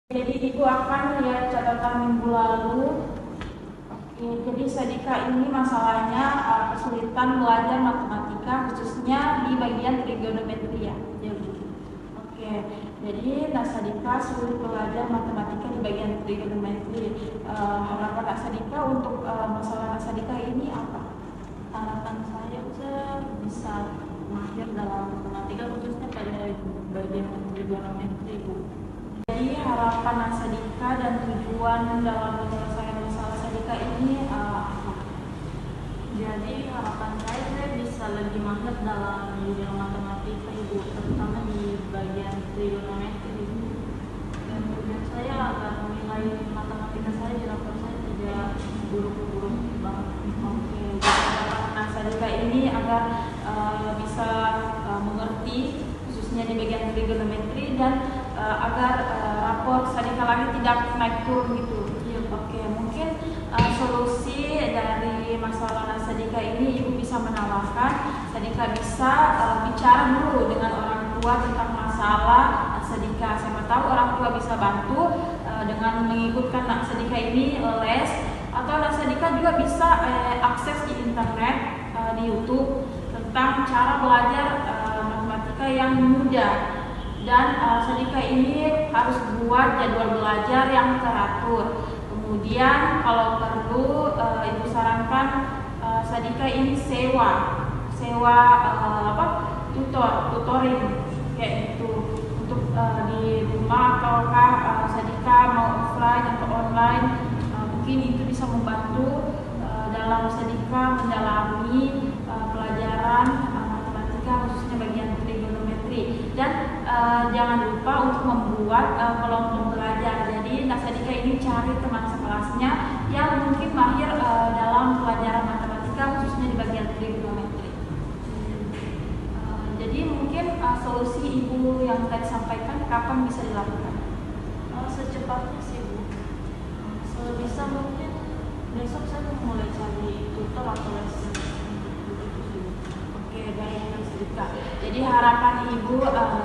Jadi Ibu akan lihat catatan minggu lalu. Oke, jadi Sadika ini masalahnya kesulitan belajar matematika khususnya di bagian trigonometri ya. Oke, jadi Sadika sulit belajar matematika di bagian trigonometri. Harapan Sadika untuk masalah Sadika ini apa? Harapan saya bisa mahir dalam matematika khususnya pada bagian trigonometri, Bu. Jadi harapan Sadika dan tujuan dalam penyelesaian masalah Sadika ini apa? Jadi harapan saya bisa lebih mahir dalam bidang matematika, Ibu, terutama di bagian trigonometri. Dan tujuan saya agar nilai matematika saya di rapor saya tidak buruk-buruk banget. Oke, jadi harapan Sadika ini agar bisa mengerti khususnya di bagian trigonometri dan agar rapor Sadika lagi tidak naik turun gitu. Iya. Oke, mungkin solusi dari masalah Sadika ini Ibu bisa menawarkan Sadika bisa bicara dulu dengan orang tua tentang masalah Sadika. Siapa tahu orang tua bisa bantu dengan mengikutkan Sadika ini les, atau Sadika juga bisa akses di internet di YouTube tentang cara belajar matematika yang mudah. Dan Sadika ini harus buat jadwal belajar yang teratur. Kemudian kalau perlu Ibu sarankan Sadika ini sewa tutoring kayak gitu untuk di rumah, ataukah Sadika mau offline atau online, mungkin itu bisa membantu dalam Sadika mendalami pelajaran matematika khususnya bagian trigonometri. Dan jangan lupa untuk membuat kelompok belajar. Jadi Sadika ini cari teman sekelasnya yang mungkin mahir dalam pelajaran matematika khususnya di bagian trigonometri. Jadi mungkin solusi Ibu yang tadi sampaikan kapan bisa dilakukan? Secepatnya sih, Bu. Sebisa mungkin besok saya mulai cari tutor atau lesson. Oke, baik Sadika. Jadi harapan Ibu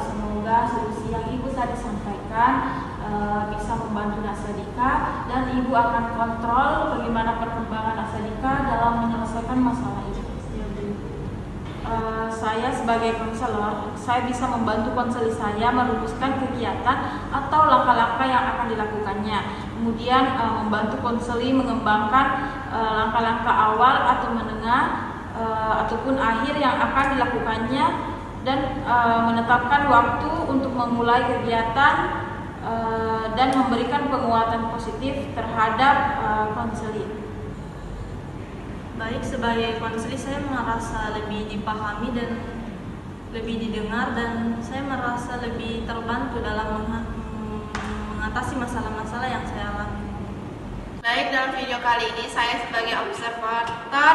semoga solusi yang Ibu tadi sampaikan bisa membantu Sadika, dan Ibu akan kontrol bagaimana perkembangan Sadika dalam menyelesaikan masalah ini. Saya sebagai konselor, saya bisa membantu konseli saya merumuskan kegiatan atau langkah-langkah yang akan dilakukannya. Kemudian membantu konseli mengembangkan langkah-langkah awal atau menengah ataupun akhir yang akan dilakukannya, dan menetapkan waktu untuk memulai kegiatan dan memberikan penguatan positif terhadap konseli. Baik, sebagai konseli saya merasa lebih dipahami dan lebih didengar, dan saya merasa lebih terbantu dalam mengatasi masalah-masalah yang saya alami. Baik, dalam video kali ini saya sebagai observator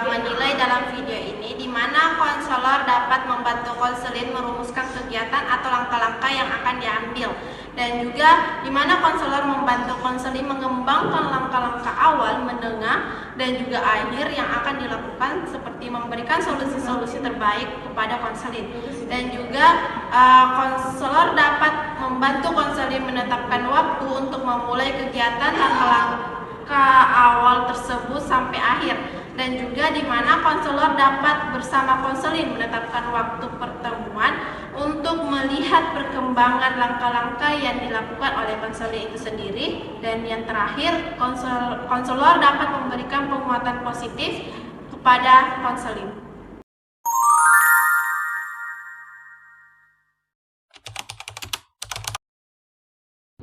menilai dalam video ini di mana konselor dapat membantu konselin merumuskan kegiatan atau langkah-langkah yang akan diambil, dan juga di mana konselor membantu konselin mengembangkan langkah-langkah awal, menengah, dan juga akhir yang akan dilakukan, seperti memberikan solusi-solusi terbaik kepada konselin. Dan juga konselor dapat membantu konselin menetapkan waktu untuk memulai kegiatan langkah awal tersebut sampai akhir, dan juga di mana konselor dapat bersama konselin menetapkan waktu pertemuan untuk melihat perkembangan langkah-langkah yang dilakukan oleh konselin itu sendiri. Dan yang terakhir, konselor dapat memberikan penguatan positif kepada konselin.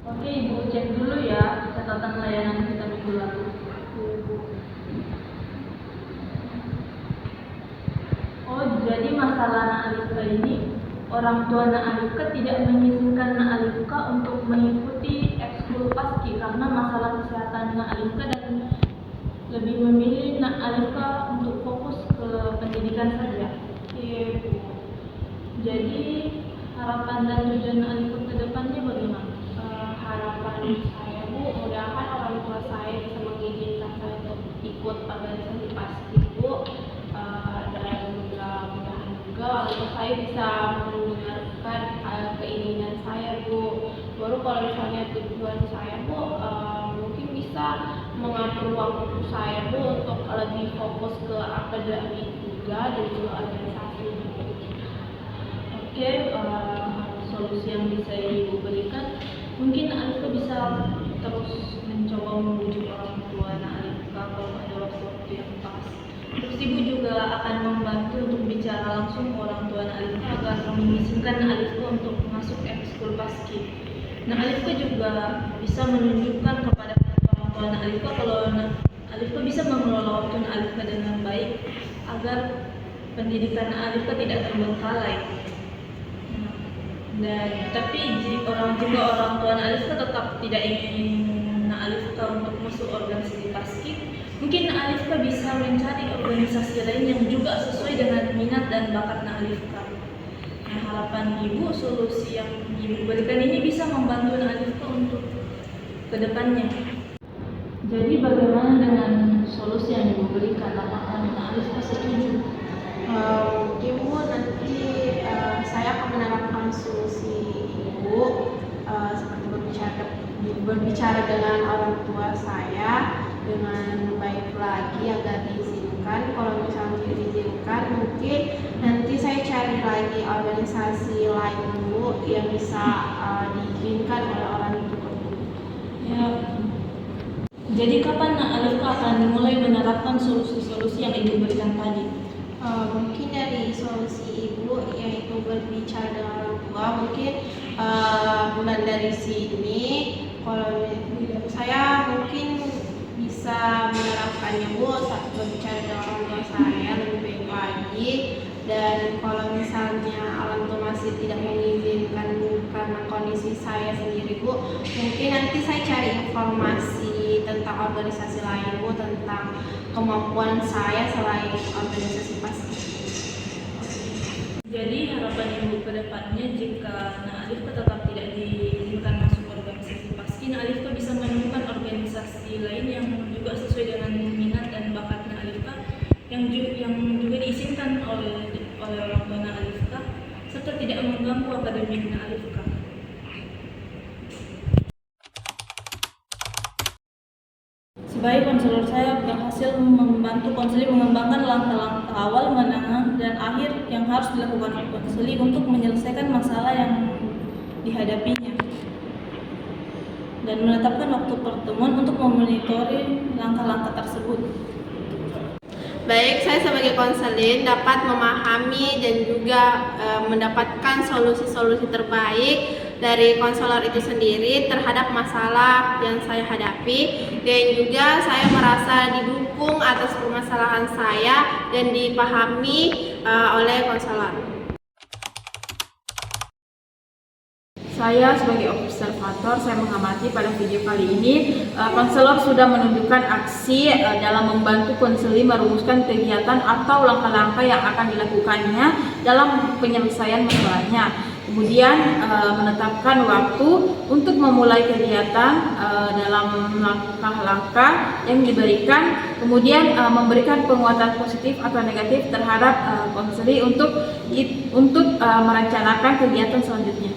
Oke, Ibu cek dulu ya catatan layanan kita minggu lalu. Oh, jadi masalah Nak Alifka ini, orang tua Nak Alifka tidak mengizinkan Nak Alifka untuk mengikuti ekskul paski karena masalah kesehatan Nak Alifka, dan lebih memilih Nak Alifka untuk fokus ke pendidikan saja. Iya, Bu. Jadi harapan dan tujuan Nak Alifka ke depannya bagaimana? Harapan saya, Bu, mudahan orang tua saya bisa mengizinkan saya untuk ikut organisasi paski, Bu, dan mudah-mudahan juga orang tua saya bisa mendengarkan keinginan saya, Bu, Baru kalau misalnya tujuan saya Bu, mungkin bisa mengatur waktu saya Bu untuk lebih fokus ke akademik juga dan juga organisasi. Oke, solusi yang bisa Ibu berikan, mungkin Alifka bisa terus mencoba membujuk orang tua Alifka kalau ada waktu-waktu yang pas. Terus Ibu juga akan membantu untuk bicara langsung ke orang tua Alifka agar mengizinkan Alifka untuk masuk ekskul paski. Nah, Alifka juga bisa menunjukkan kepada orang tua Alifka kalau Alifka bisa mengelola waktu Alifka dengan baik agar pendidikan Alifka tidak terbengkalai. Dan tapi orang tua Alifka tetap tidak ingin Alifka untuk masuk organisasi paski, mungkin Alifka bisa mencari organisasi lain yang juga sesuai dengan minat dan bakat Alifka. Nah, harapan Ibu, solusi yang Ibu berikan ini bisa membantu Alifka untuk kedepannya. Jadi bagaimana dengan solusi yang Ibu berikan? Apakah Alifka setuju? Ibu, nanti saya akan menerapkan solusi Ibu seperti berbicara dengan orang tua saya dengan baik lagi agar diizinkan. Kalau misalnya diizinkan, mungkin nanti saya cari lagi organisasi lain dulu yang bisa diizinkan oleh orang tua. Ya. Jadi kapan Alifka akan mulai menerapkan solusi-solusi yang Ibu berikan tadi? Mungkin dari solusi Ibu yaitu berbicara dengan orang tua, mungkin bulan dari sini kalau saya mungkin bisa menerapkannya Bu, saat berbicara dengan orang tua saya lebih baik lagi. Dan kalau misalnya orang tua masih tidak mengizinkan karena kondisi saya sendiri Bu, mungkin nanti saya cari informasi tentang organisasi lain Bu, tentang kemampuan saya selain organisasi paski. Jadi harapan Ibu ke depannya, jika Alifka tetap tidak diizinkan masuk organisasi paski, Alifka bisa menemukan organisasi lain yang juga sesuai dengan minat dan bakat Alifka, yang juga diizinkan oleh orang tua Alifka, serta tidak mengganggu akademik Alifka. Sebagai konselor, saya berhasil membantu konseli mengembangkan langkah-langkah awal, menengah, dan akhir yang harus dilakukan oleh konseli untuk menyelesaikan masalah yang dihadapinya, dan menetapkan waktu pertemuan untuk memonitori langkah-langkah tersebut. Baik, saya sebagai konselin dapat memahami dan juga mendapatkan solusi-solusi terbaik dari konselor itu sendiri terhadap masalah yang saya hadapi, dan juga saya merasa didukung atas permasalahan saya dan dipahami oleh konselor. Saya sebagai observator, saya mengamati pada video kali ini konselor sudah menunjukkan aksi dalam membantu konseli merumuskan kegiatan atau langkah-langkah yang akan dilakukannya dalam penyelesaian masalahnya. Kemudian menetapkan waktu untuk memulai kegiatan dalam langkah-langkah yang diberikan, kemudian memberikan penguatan positif atau negatif terhadap konseli untuk merencanakan kegiatan selanjutnya.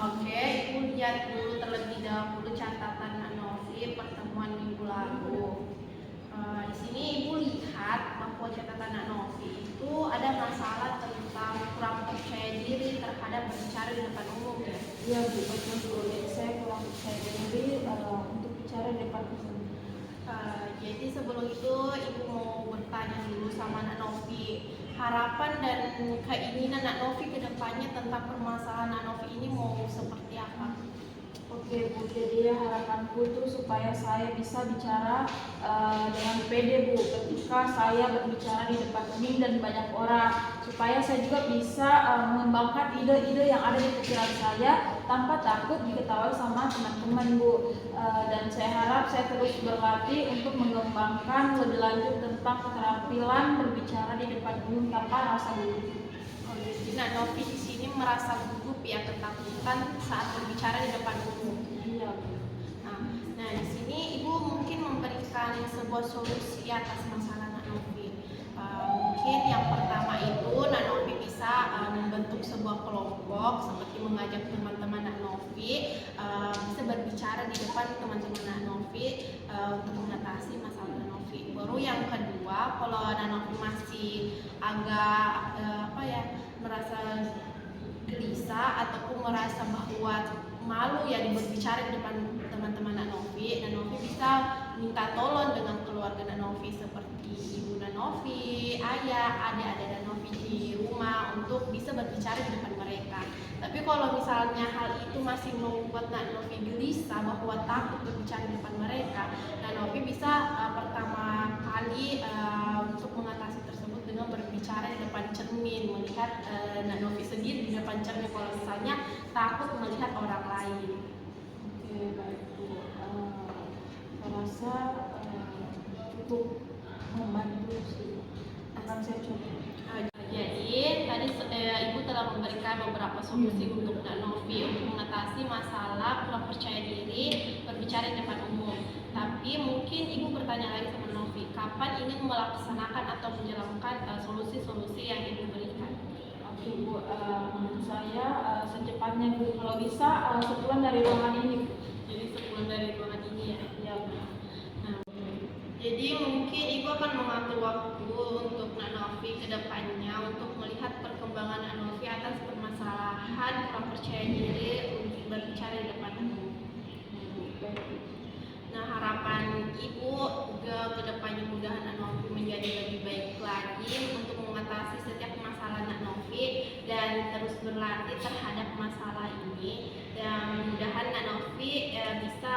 Oke, Ibu lihat dulu terlebih dahulu catatan Novi pertemuan minggu lalu. Di sini Ibu lihat bahwa catatan Novi itu ada masalah tentang kurang percaya diri terhadap berbicara di depan umum ya. Iya Bu, betul. Jadi saya kurang percaya diri untuk bicara di depan umum. Jadi sebelum itu Ibu mau bertanya dulu sama Nak Novi, harapan dan keinginan Nak Novi ke depannya tentang permasalahan Nak Novi ini mau seperti apa? Oke Bu, jadi harapanku itu supaya saya bisa bicara dengan pede Bu ketika saya berbicara di depan umum dan banyak orang, supaya saya juga bisa mengembangkan ide-ide yang ada di pikiran saya tanpa takut diketahui sama teman-teman Bu. Dan saya harap saya terus berlatih untuk mengembangkan lebih lanjut tentang keterampilan berbicara di depan umum tanpa rasa gugup. Nah, Novi di sini merasa gugup ya, ketakutan saat berbicara di depan umum. Iya. Nah, di sini Ibu mungkin memberikan sebuah solusi atas masalah Nak Novi. Mungkin yang pertama itu Nak Novi bisa sebuah kelompok seperti mengajak teman-teman Nak Novi bisa berbicara di depan teman-teman Nak Novi untuk mengatasi masalah Nak Novi. Baru yang kedua, kalau Nak Novi masih agak merasa gelisah ataupun merasa bahwa malu ya berbicara di depan teman-teman Nak Novi bisa minta tolong dengan keluarga Nak Novi seperti ibu Nak Novi, ayah, adik-adik Nak Novi di rumah untuk bisa berbicara di depan mereka. Tapi kalau misalnya hal itu masih membuat Nak Novi gelisah bahwa takut berbicara di depan mereka, Nak Novi bisa pertama kali untuk mengatasi tersebut dengan berbicara di depan cermin, melihat Nak Novi sendiri di depan cermin kalau misalnya takut melihat orang lain. Oke, baik Bu. Saya rasa cukup membantu sih. Akan saya coba. Jadi tadi Ibu telah memberikan beberapa solusi untuk Nak Novi untuk mengatasi masalah kurang percaya diri berbicara di depan umum. Tapi mungkin Ibu bertanya lagi sama Novi, kapan ingin melaksanakan atau menjalankan solusi-solusi yang Ibu berikan? Oke Bu, menurut saya secepatnya Bu, kalau bisa sebulan dari ruangan ini. Jadi sebulan dari ruangan ini ya? Ya Bu. Nah, jadi mungkin Ibu akan mengatur waktu untuk Nak Novi ke depannya untuk melihat perkembangan Nak Novi atas permasalahan kurang percaya diri untuk berbicara di depan umum. Nah, harapan Ibu juga ke depannya mudahan Nak Novi menjadi lebih baik lagi untuk mengatasi setiap masalah Nak Novi dan terus berlatih terhadap masalah ini. Dan mudahan Nak Novi bisa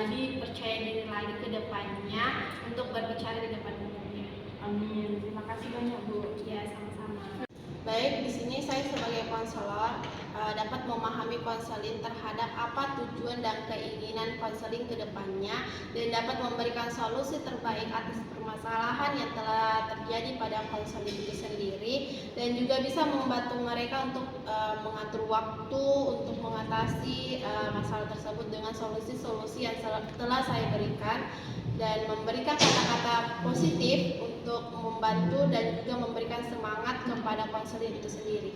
lebih percaya diri lagi ke depannya untuk berbicara di depan umumnya. Amin. Terima kasih banyak Bu. Ya, sama-sama. Baik, di sini saya sebagai konselor dapat memahami konseling terhadap apa tujuan dan keinginan konseling ke depannya dan dapat memberikan solusi terbaik atas permasalahan yang telah terjadi pada konseling itu sendiri dan juga bisa membantu mereka untuk mengatur waktu untuk mengatasi masalah tersebut dengan solusi-solusi yang telah saya berikan dan memberikan kata-kata positif untuk membantu dan juga memberikan semangat kepada konseling itu sendiri.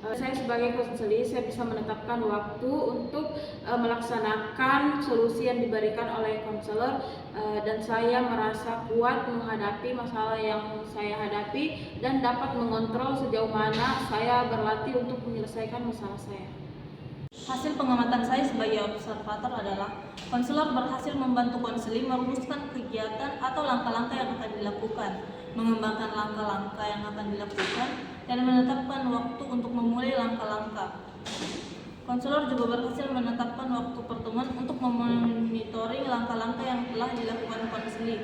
Saya sebagai konselor, saya bisa menetapkan waktu untuk melaksanakan solusi yang diberikan oleh konselor dan saya merasa kuat menghadapi masalah yang saya hadapi dan dapat mengontrol sejauh mana saya berlatih untuk menyelesaikan masalah saya. Hasil pengamatan saya sebagai observator adalah konselor berhasil membantu konseling merumuskan kegiatan atau langkah-langkah yang akan dilakukan, mengembangkan langkah-langkah yang akan dilakukan, dan menetapkan waktu untuk memulai langkah-langkah. Konselor juga berhasil menetapkan waktu pertemuan untuk memonitoring langkah-langkah yang telah dilakukan konseling.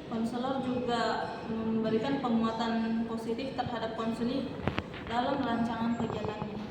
Konselor juga memberikan penguatan positif terhadap konseling dalam rancangan kegiatannya.